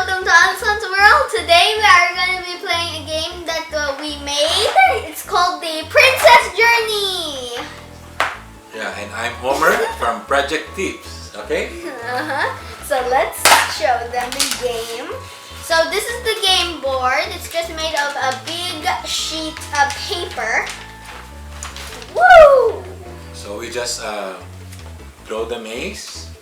welcome to Alyson's World. Today we are going to be playing a game that we made. It's called the Princess Journey. Yeah, and I'm Homer from Project Tips, okay? So let's show them the game. So this is the game board. It's just made of a big sheet of paper. Woo! So we just draw the maze,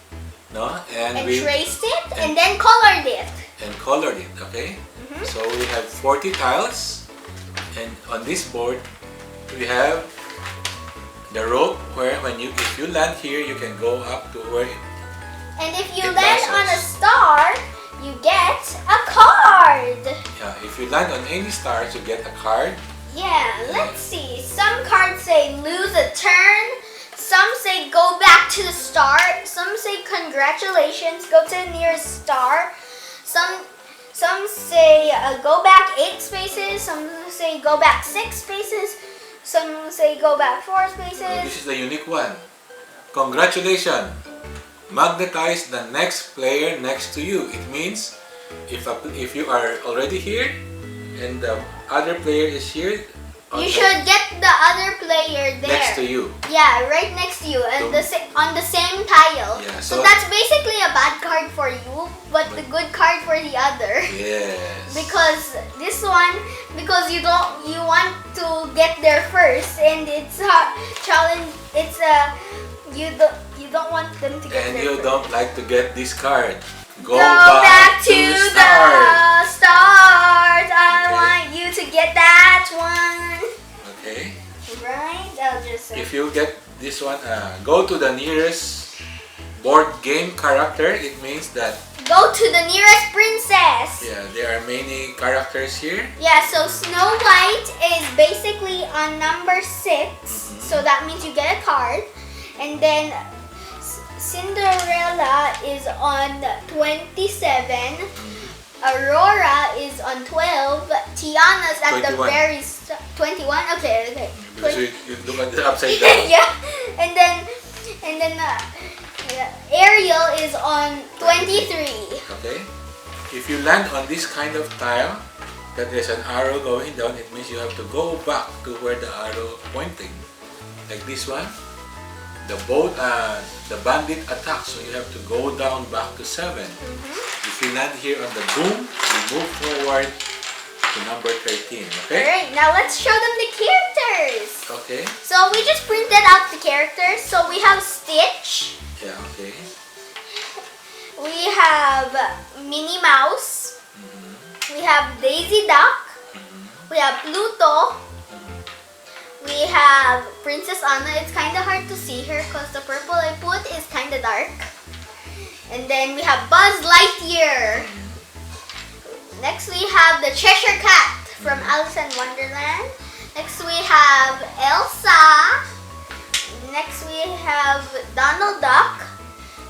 no? And we traced it and then colored it. And colored it, okay? So we have 40 tiles, and on this board we have the rope where if you land here, you can go up to where. And if you land on a star, you get a card. Yeah, if you land on any stars, you get a card. Yeah, let's see. Some cards say lose a turn. Some say go back to the start. Some say congratulations, go to the nearest star. Some say go back 8 spaces. Some say go back 6 spaces. Some say go back 4 spaces. So this is the unique one. Congratulations! Magnetize the next player next to you. It means if you are already here and the other player is here, you should get the other player there. Next to you. Yeah, right next to you and on the same tile. Yeah, so that's basically a bad card for you, but the good card for the other. Yes. Because this one, because you want to get there first, and it's a challenge. It's a you don't want them to get there. And you don't like to get this card. Go back to the start. I want you to get that one. Okay. Right? I'll just. If you get this one, go to the nearest board game character. It means that. Go to the nearest princess. Yeah, there are many characters here. Yeah, so Snow White is basically on number 6. So that means you get a card. And then Cinderella is on 27. Aurora is on 12. Tiana's at 21. the very 21. Okay. Because you look at the upside down. Yeah, and then Ariel is on 23. Okay. If you land on this kind of tile, that there's an arrow going down, it means you have to go back to where the arrow pointing. Like this one. The bandit attacks, so you have to go down back to 7. If you land here on the boom, you move forward to number 13, okay? Alright, now let's show them the characters. Okay. So we just printed out the characters. So we have Stitch. Yeah, okay. We have Minnie Mouse. We have Daisy Duck. We have Pluto. We have Princess Anna. It's kind of hard to see her because the purple I put is kind of dark. And then we have Buzz Lightyear. Next we have the Cheshire Cat from Alice in Wonderland. Next we have Elsa. Next we have Donald Duck.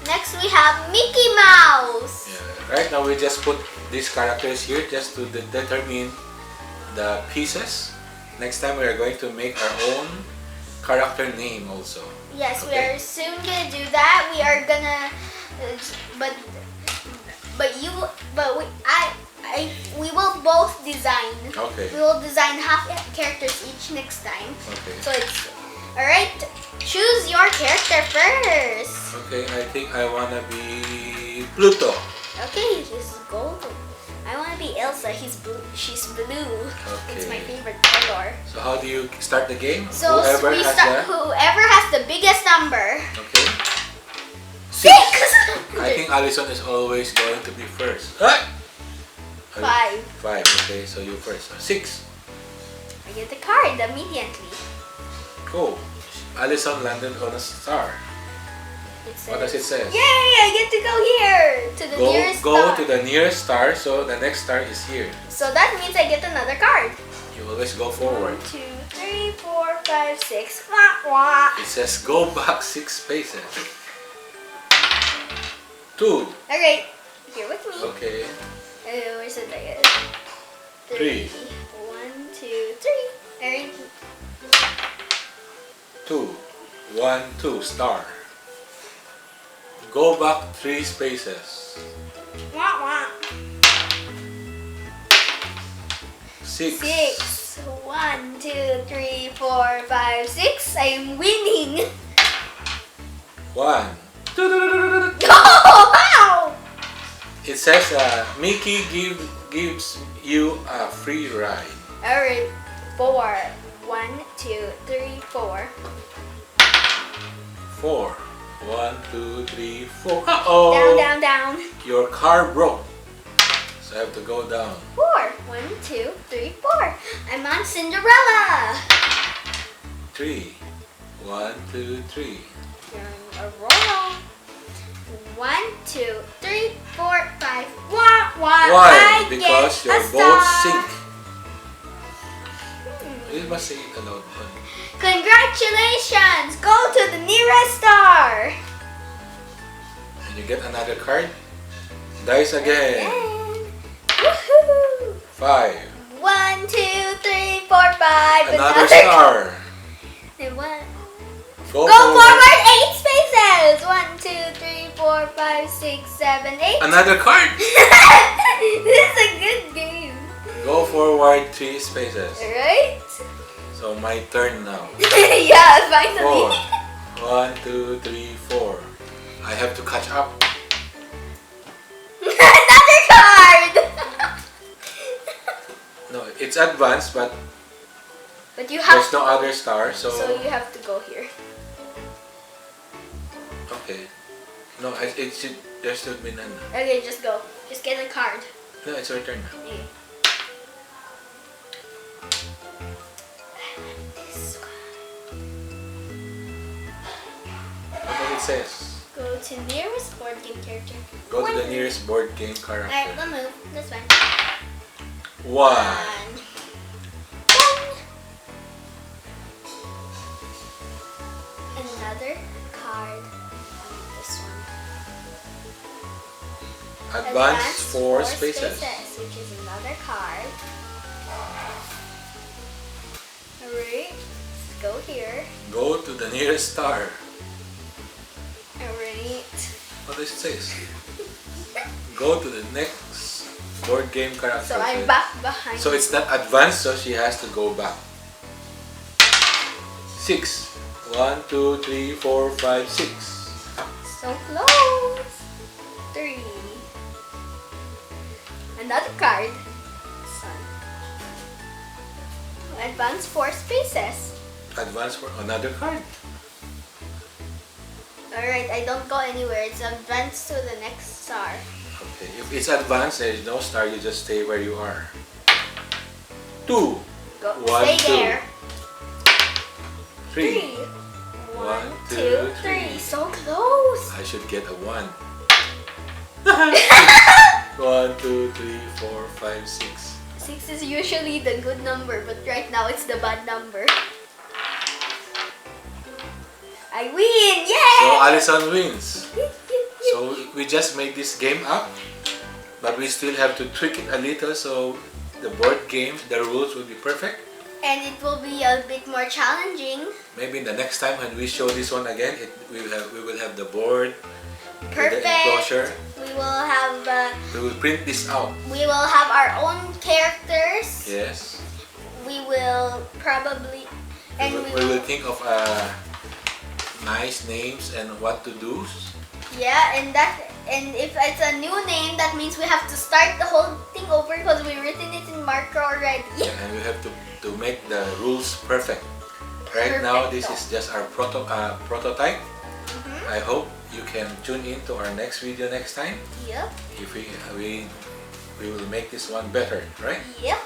Next we have Mickey Mouse. Yeah. Right now we just put these characters here just to determine the pieces. Next time we are going to make our own character name also. Yes, okay? We are soon gonna do that. We are gonna, we will both design. Okay. We will design half characters each next time. Okay. So it's alright. Choose your character first. Okay, I think I wanna be Pluto. Okay, just go. I want to be Elsa. She's blue. Okay. It's my favorite color. So how do you start the game? So whoever has the biggest number. Okay. 6. I think Alyson is always going to be first. 5. 5. Okay, so you first. 6. I get the card immediately. Cool. Alyson landed on a star. What does it say? Yay! I get to go here to the nearest star. Go to the nearest star, so the next star is here. So that means I get another card. You always go forward. 1, 2, 3, 4, 5, 6. Wah, wah. It says go back 6 spaces. 2. Alright, here with me. Okay. Where's it? 3. 1, 2, 3. Alright. 2. 1, 2. Star. Go back 3 spaces. Wah, wah. 6. 6. 1, 2, 3, 4, 5, 6. I'm winning. 1. Oh, wow! It says Mickey gives you a free ride. Alright. 4. 1, 2, 3, 4. 4. 1, 2, 3, 4. Uh-oh! Down, down, down. Your car broke. So I have to go down. 4. 1, 2, 3, 4. I'm on Cinderella. 3. 1, 2, 3. You're on Aurora. 1, 2, 3, 4, 5. Why? Why? Because your boat sink. Hmm. You must say it aloud. Congratulations! Go to the nearest star. And you get another card. Dice again. Woohoo! 5. 1, 2, 3, 4, 5. Another star. And what? Go Go forward 8 spaces. 1, 2, 3, 4, 5, 6, 7, 8. Another card. This is a good game. Go forward 3 spaces. Right? So my turn now. Yeah, finally. 4. 1, 2, 3, 4. I have to catch up. Another card. No, it's advanced, but But you have there's no other star, so you have to go here. okay. No, it should. There should be none. Okay, just go. Just get a card. No, it's your turn. Okay. This one. What does it says? Go to nearest board game character. Go to the One. nearest board game Alright, character. we'll move. That's fine. 1. 1. Another card. This one. Advance 4 spaces. Which is another card. Alright. Let's go here. Go to the nearest star. Alright. What does it say? Go to the next board game character. So I'm back behind. So it's not advanced, so she has to go back. 6. 1, 2, 3, 4, 5, 6. So close. 3. Another card. Sun. Advance 4 spaces. Advance for another card. Alright, I don't go anywhere. It's advance to the next star. Okay, if it's advanced, there is no star, you just stay where you are. 2. Go. 1, Stay 2. there. 3. 1, 2, 3. So close. I should get a 1. 1, 2, 3, 4, 5, 6. 6 is usually the good number, but right now it's the bad number. I win! Yay! So Alyson wins. So we just made this game up, but we still have to tweak it a little so the board game, the rules will be perfect. And it will be a bit more challenging. Maybe the next time when we show this one again, we will have the board, with Perfect. the enclosure. We will have We will print this out. we will have our own characters. Yes. We will probably We will think of nice names and what to do. yeah, and if it's a new name, that means we have to start the whole thing over because we've written it in marker already. Yeah, and we have to make the rules perfect. Right now, this is just our prototype. I hope you can tune in to our next video next time. Yep. If we will make this one better, right? Yep.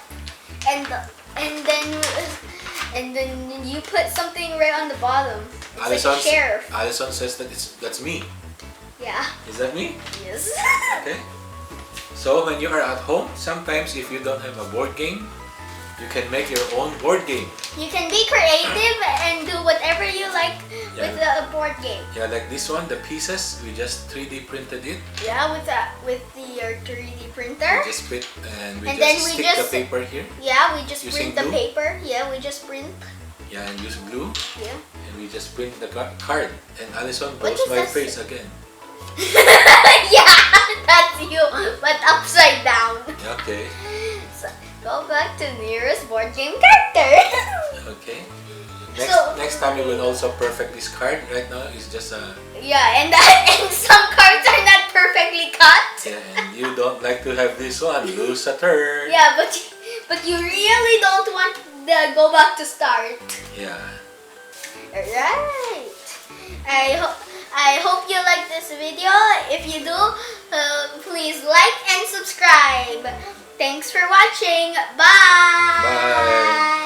And then you put something right on the bottom. It's like a sheriff. Alyson says that that's me. Yeah. Is that me? Yes. Okay. So when you are at home, sometimes if you don't have a board game, you can make your own board game. You can be creative and do whatever you like with a board game. Yeah, like this one, the pieces, we just 3D printed it. Yeah, with your 3D printer. We just print and we And then just we stick just- the paper here. Yeah, we just Using print the glue? paper. Yeah, we just print. Yeah, and use glue. Yeah. And we just print the card. And Alyson What blows does my that face say? again. Yeah, that's you, but upside down. Okay. So, Go back to nearest board game character. Okay. So- Next time you will also perfect this card. Right now it's just a Yeah, and some cards are not perfectly cut. and you don't like to have this one. Lose a turn. Yeah, but you really don't want the go back to start. Yeah. Alright. I hope you like this video. If you do, please like and subscribe. Thanks for watching. Bye. Bye.